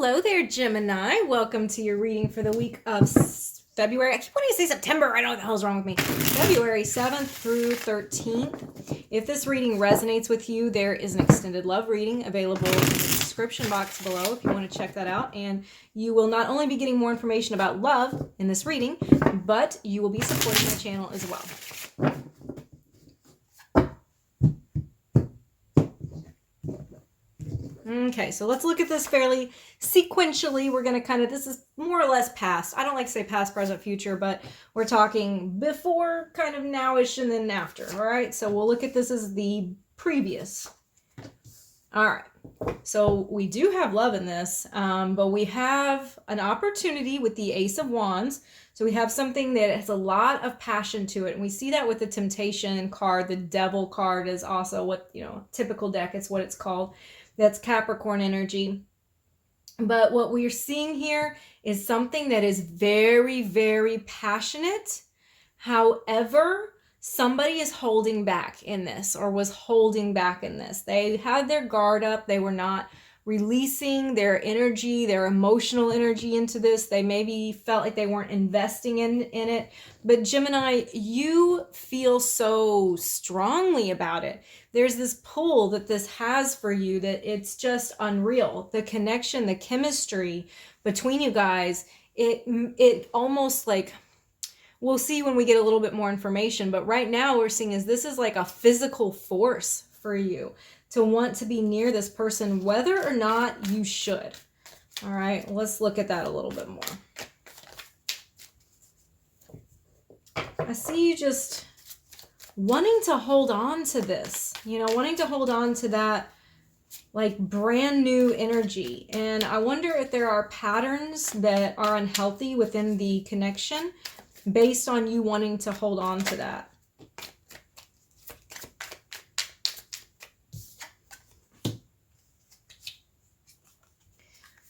Hello there, Gemini. Welcome to your reading for the week of February. I keep wanting to say September. I don't know what the hell's wrong with me. February 7th through 13th. If this reading resonates with you, there is an extended love reading available in the description box below if you want to check that out. And you will not only be getting more information about love in this reading, but you will be supporting my channel as well. Okay, so let's look at this fairly sequentially. We're going to this is more or less past. I don't like to say past, present, future, but we're talking before, kind of nowish, and then after. All right, so we'll look at this as the previous. All right, so we do have love in this, but we have an opportunity with the Ace of Wands. So we have something that has a lot of passion to it. And we see that with the Temptation card. The Devil card is also what, typical deck, it's what it's called. That's Capricorn energy. But what we're seeing here is something that is very, very passionate. However, somebody is holding back in this, or was holding back in this. They had their guard up. They were not releasing their energy, their emotional energy into this. They maybe felt like they weren't investing in it. But Gemini, you feel so strongly about it. There's this pull that this has for you that it's just unreal. The connection, the chemistry between you guys, it almost like, we'll see when we get a little bit more information, but right now we're seeing is this is like a physical force for you to want to be near this person, whether or not you should. All right, let's look at that a little bit more. I see you just wanting to hold on to this, wanting to hold on to that like brand new energy. And I wonder if there are patterns that are unhealthy within the connection based on you wanting to hold on to that.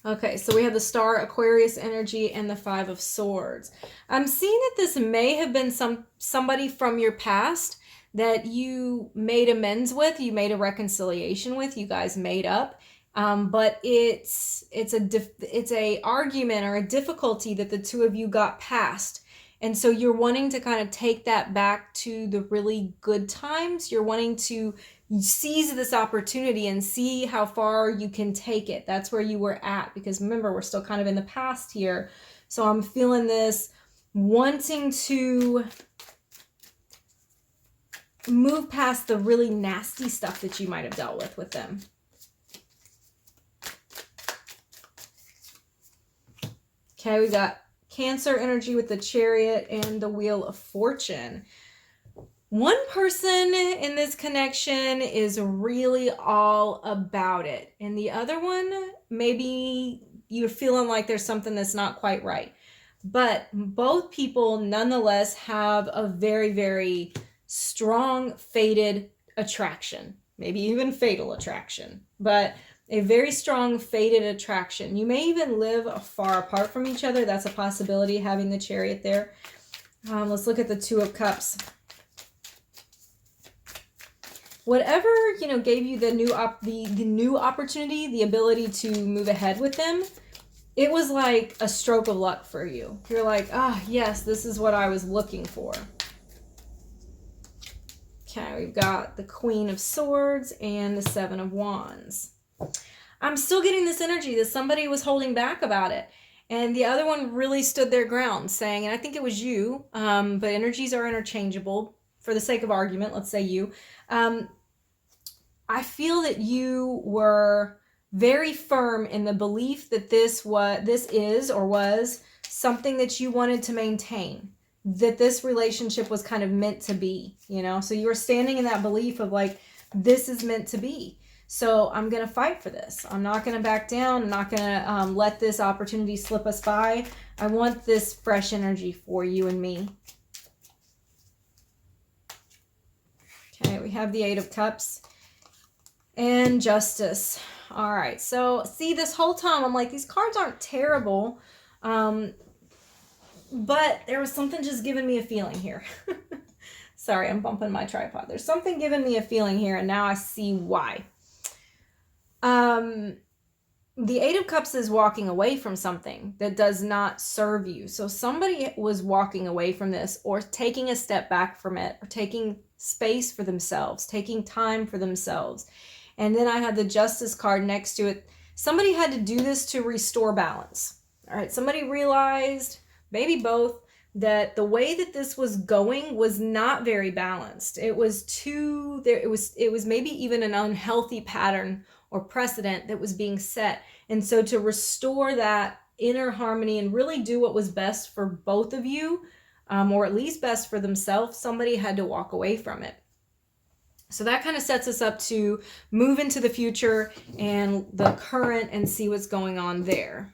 Okay, so we have the Star, Aquarius energy, and the Five of Swords. I'm seeing that this may have been somebody from your past that you made amends with, you made a reconciliation with, you guys made up. But it's a argument or a difficulty that the two of you got past. And so you're wanting to kind of take that back to the really good times. You're wanting to seize this opportunity and see how far you can take it. That's where you were at, because remember, we're still kind of in the past here. So I'm feeling this wanting to move past the really nasty stuff that you might have dealt with them. Okay, we got Cancer energy with the Chariot and the Wheel of Fortune. One person in this connection is really all about it. And the other one, maybe you're feeling like there's something that's not quite right. But both people nonetheless have a very, very strong fated attraction. Maybe even fatal attraction. But a very strong fated attraction. You may even live far apart from each other. That's a possibility, having the Chariot there. Let's look at the Two of Cups. Whatever, gave you the new opportunity, the ability to move ahead with them, it was like a stroke of luck for you. You're like, yes, this is what I was looking for. Okay, we've got the Queen of Swords and the Seven of Wands. I'm still getting this energy that somebody was holding back about it. And the other one really stood their ground, saying, and I think it was you, but energies are interchangeable. For the sake of argument, let's say you. I feel that you were very firm in the belief that this is or was something that you wanted to maintain. That this relationship was kind of meant to be, So you were standing in that belief of like, this is meant to be. So I'm going to fight for this. I'm not going to back down. I'm not going to let this opportunity slip us by. I want this fresh energy for you and me. Okay, we have the Eight of Cups and Justice. All right, so see, this whole time I'm like, these cards aren't terrible, but there was something just giving me a feeling here. Sorry, I'm bumping my tripod. There's something giving me a feeling here, and now I see why. the Eight of Cups is walking away from something that does not serve you. So somebody was walking away from this, or taking a step back from it, or taking space for themselves, taking time for themselves. And then I had the Justice card next to it. Somebody had to do this to restore balance. All right, somebody realized, maybe both, that the way that this was going was not very balanced. It was too there. It was maybe even an unhealthy pattern or precedent that was being set. And so to restore that inner harmony and really do what was best for both of you, or at least best for themselves, somebody had to walk away from it. So that kind of sets us up to move into the future and the current and see what's going on there.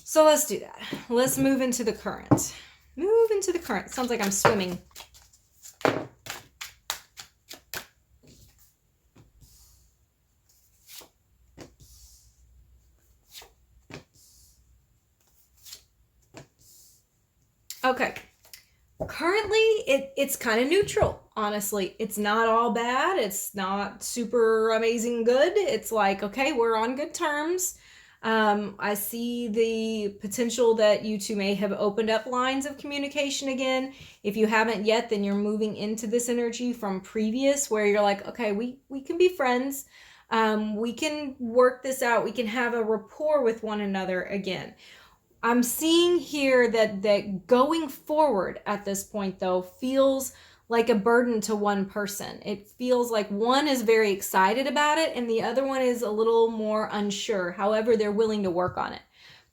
So let's do that. Let's move into the current. Move into the current. Sounds like I'm swimming. Okay. Currently, it's kind of neutral, honestly. It's not all bad. It's not super amazing good. It's like, okay, we're on good terms. I see the potential that you two may have opened up lines of communication again. If you haven't yet, then you're moving into this energy from previous, where you're like, okay, we can be friends. We can work this out. We can have a rapport with one another again. I'm seeing here that going forward at this point, though, feels like a burden to one person. It feels like one is very excited about it and the other one is a little more unsure. However, they're willing to work on it.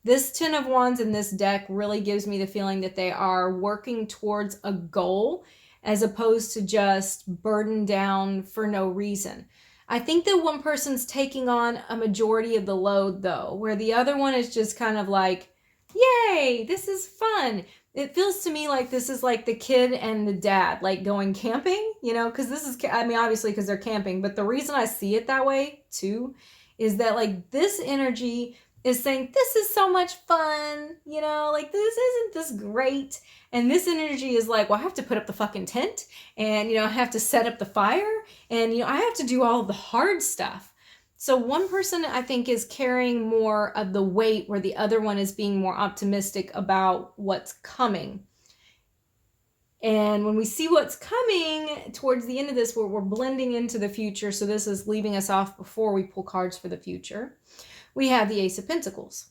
This Ten of Wands in this deck really gives me the feeling that they are working towards a goal as opposed to just burdened down for no reason. I think that one person's taking on a majority of the load, though, where the other one is just kind of like, yay, this is fun. It feels to me like this is like the kid and the dad, like going camping, you know, because this is, I mean, obviously because they're camping, but the reason I see it that way too is that like this energy is saying, this is so much fun, you know, like isn't this great? And this energy is like, well, I have to put up the fucking tent and, you know, I have to set up the fire and, you know, I have to do all of the hard stuff. So one person, I think, is carrying more of the weight where the other one is being more optimistic about what's coming. And when we see what's coming towards the end of this, we're blending into the future. So this is leaving us off before we pull cards for the future. We have the Ace of Pentacles.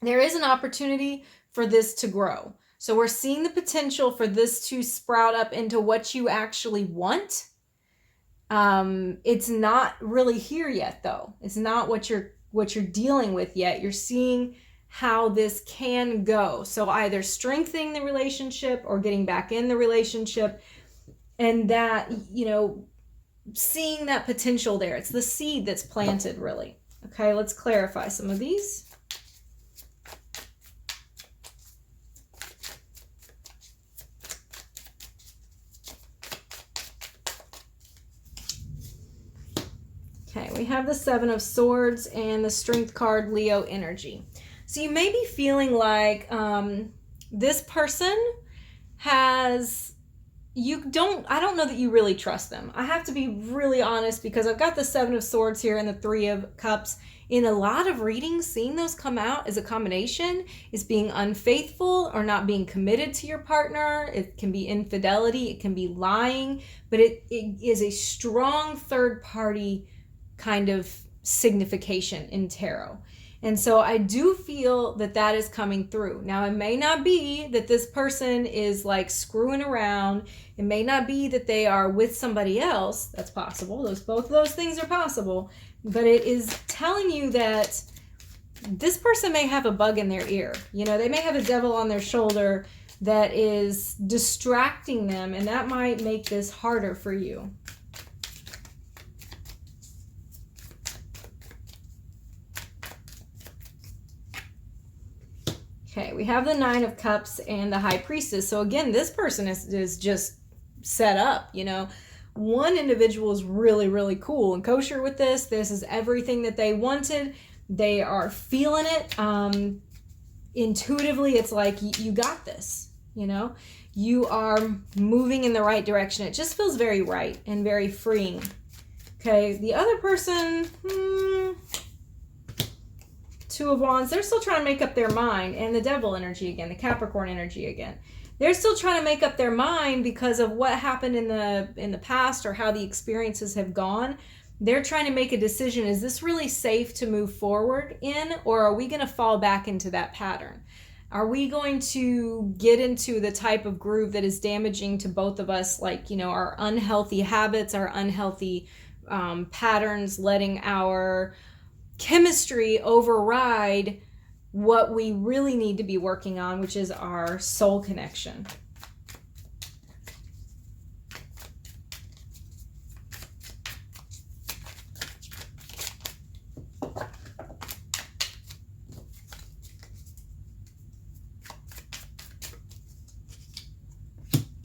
There is an opportunity for this to grow. So we're seeing the potential for this to sprout up into what you actually want. It's not really here yet, though. It's not what you're dealing with yet. You're seeing how this can go. So either strengthening the relationship or getting back in the relationship, and that, you know, seeing that potential there. It's the seed that's planted, really. Okay, let's clarify some of these. Okay, we have the Seven of Swords and the Strength card, Leo energy. So you may be feeling like this person has, I don't know that you really trust them. I have to be really honest because I've got the Seven of Swords here and the Three of Cups. In a lot of readings, seeing those come out as a combination is being unfaithful or not being committed to your partner. It can be infidelity, it can be lying, but it is a strong third party kind of signification in tarot. And so I do feel that that is coming through. Now, it may not be that this person is like screwing around. It may not be that they are with somebody else. That's possible. Both of those things are possible. But it is telling you that this person may have a bug in their ear. You know, they may have a devil on their shoulder that is distracting them, and that might make this harder for you. Okay, we have the Nine of Cups and the High Priestess. So again, this person is just set up, you know. One individual is really, really cool and kosher with this. This is everything that they wanted. They are feeling it. Intuitively, it's like, you got this, you know. You are moving in the right direction. It just feels very right and very freeing. Okay, the other person, Two of Wands, they're still trying to make up their mind. And the Devil energy again, the Capricorn energy again. They're still trying to make up their mind because of what happened in the past or how the experiences have gone. They're trying to make a decision. Is this really safe to move forward in, or are we going to fall back into that pattern? Are we going to get into the type of groove that is damaging to both of us, like, you know, our unhealthy habits, our unhealthy patterns, letting our chemistry override what we really need to be working on, which is our soul connection.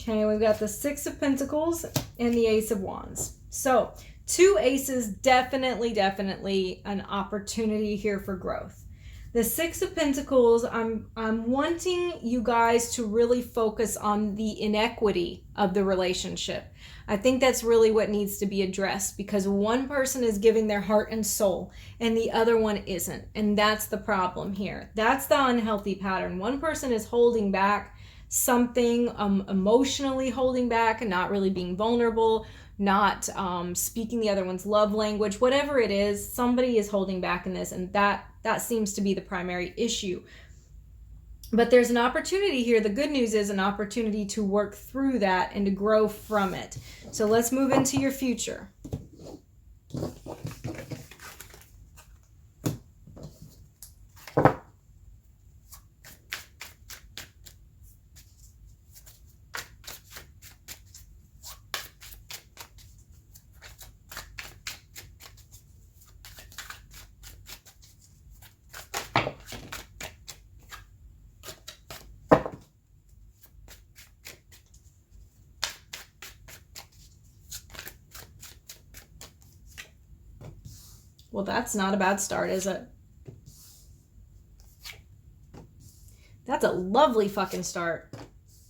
Okay, we've got the Six of Pentacles and the Ace of Wands. So, two aces, definitely an opportunity here for growth. The Six of Pentacles, I'm wanting you guys to really focus on the inequity of the relationship. I think that's really what needs to be addressed, because one person is giving their heart and soul and the other one isn't. And that's the problem here. That's the unhealthy pattern. One person is holding back something, emotionally holding back and not really being vulnerable, not speaking the other one's love language, whatever it is, somebody is holding back in this, and that seems to be the primary issue. But there's an opportunity here. The good news is an opportunity to work through that and to grow from it. So let's move into your future. Well, that's not a bad start, is it? That's a lovely fucking start.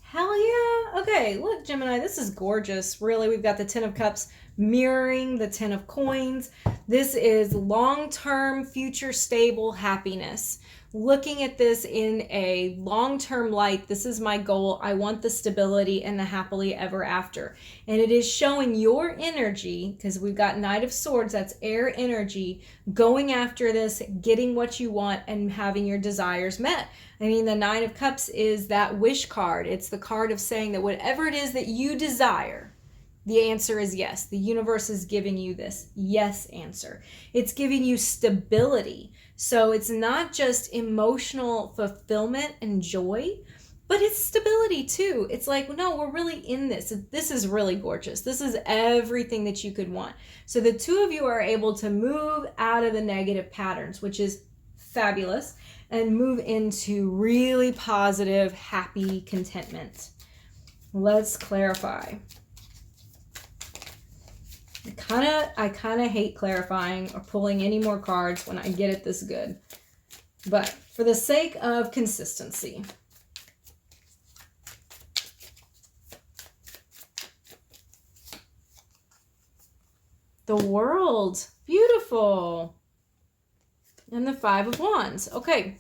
Hell yeah. Okay, look, Gemini, this is gorgeous. Really, we've got the Ten of Cups mirroring the Ten of Coins. This is long-term, future stable happiness. Looking at this in a long-term light, this is my goal. I want the stability and the happily ever after. And it is showing your energy, because we've got Knight of Swords, that's air energy, going after this, getting what you want, and having your desires met. I mean, the Nine of Cups is that wish card. It's the card of saying that whatever it is that you desire, the answer is yes. The universe is giving you this yes answer. It's giving you stability. So it's not just emotional fulfillment and joy, but it's stability too. It's like, no, we're really in this. This is really gorgeous. This is everything that you could want. So the two of you are able to move out of the negative patterns, which is fabulous, and move into really positive, happy contentment. Let's clarify. I kind of hate clarifying or pulling any more cards when I get it this good. But for the sake of consistency. The World. Beautiful. And the Five of Wands. Okay.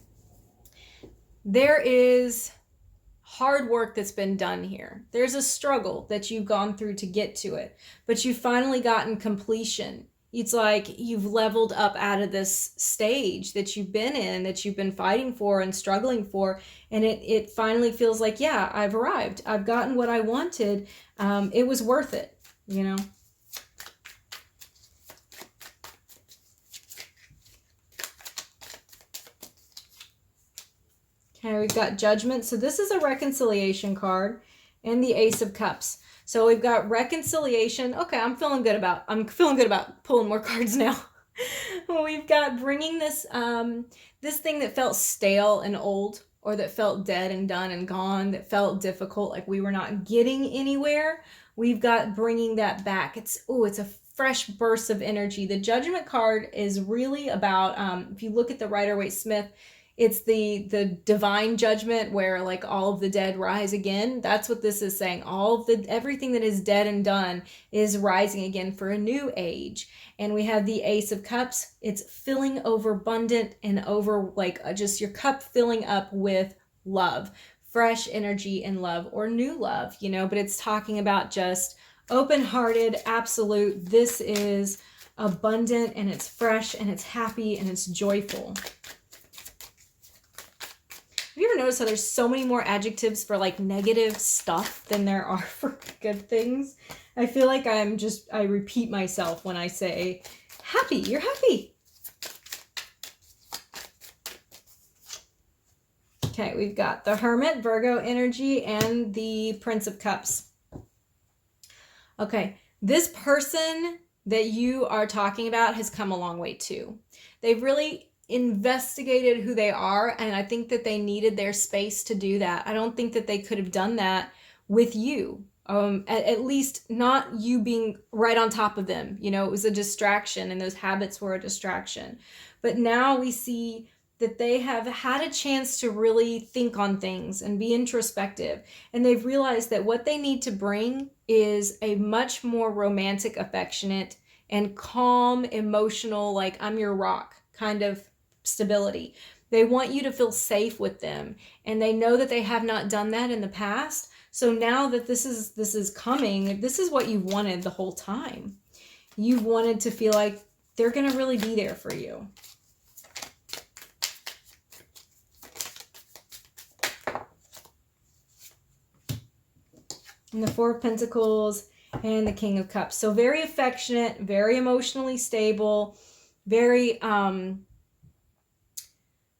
There is hard work that's been done here. There's a struggle that you've gone through to get to it, but you've finally gotten completion. It's like you've leveled up out of this stage that you've been in, that you've been fighting for and struggling for, and it finally feels like, yeah, I've arrived. I've gotten what I wanted. It was worth it, you know? Okay, we've got Judgment. So this is a reconciliation card, and the Ace of Cups. So we've got reconciliation. Okay, I'm feeling good about pulling more cards now. We've got bringing this this thing that felt stale and old, or that felt dead and done and gone, that felt difficult, like we were not getting anywhere. We've got bringing that back. It's a fresh burst of energy. The Judgment card is really about, if you look at the Rider-Waite-Smith, It's the divine judgment where like all of the dead rise again. That's what this is saying. Everything that is dead and done is rising again for a new age. And we have the Ace of Cups. It's filling over abundant and over like just your cup filling up with love, fresh energy and love, or new love, you know, but it's talking about just open-hearted, absolute. This is abundant and it's fresh and it's happy and it's joyful. Have you ever noticed how there's so many more adjectives for like negative stuff than there are for good things? I feel like I repeat myself when I say happy. You're happy. Okay, we've got the Hermit, Virgo energy, and the Prince of Cups. Okay, this person that you are talking about has come a long way too. They've really investigated who they are, and I think that they needed their space to do that. I don't think that they could have done that with you. At least not you being right on top of them. You know, it was a distraction, and those habits were a distraction. But now we see that they have had a chance to really think on things and be introspective. And they've realized that what they need to bring is a much more romantic, affectionate, and calm, emotional, like I'm your rock kind of stability. They want you to feel safe with them. And they know that they have not done that in the past. So now that this is coming, this is what you wanted the whole time. You wanted to feel like they're going to really be there for you. And the Four of Pentacles and the King of Cups. So very affectionate, very emotionally stable, very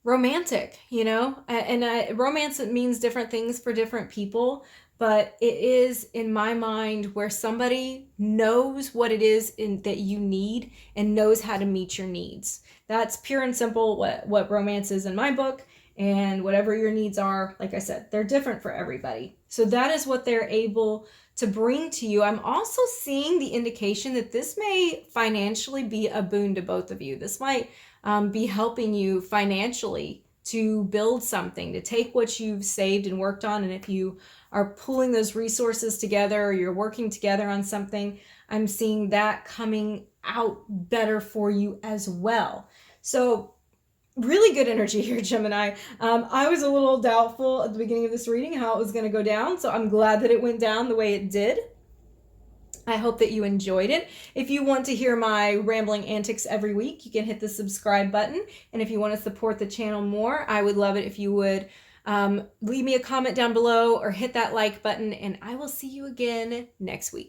romantic, you know? And romance, it means different things for different people, but it is, in my mind, where somebody knows what it is that you need and knows how to meet your needs. That's pure and simple what romance is in my book. And whatever your needs are, like I said, they're different for everybody. So that is what they're able to bring to you. I'm also seeing the indication that this may financially be a boon to both of you. This might be helping you financially to build something, to take what you've saved and worked on. And if you are pulling those resources together or you're working together on something, I'm seeing that coming out better for you as well. So really good energy here, Gemini. I was a little doubtful at the beginning of this reading how it was going to go down, so I'm glad that it went down the way it did. I hope that you enjoyed it. If you want to hear my rambling antics every week, you can hit the subscribe button. And if you want to support the channel more, I would love it if you would leave me a comment down below or hit that like button, and I will see you again next week.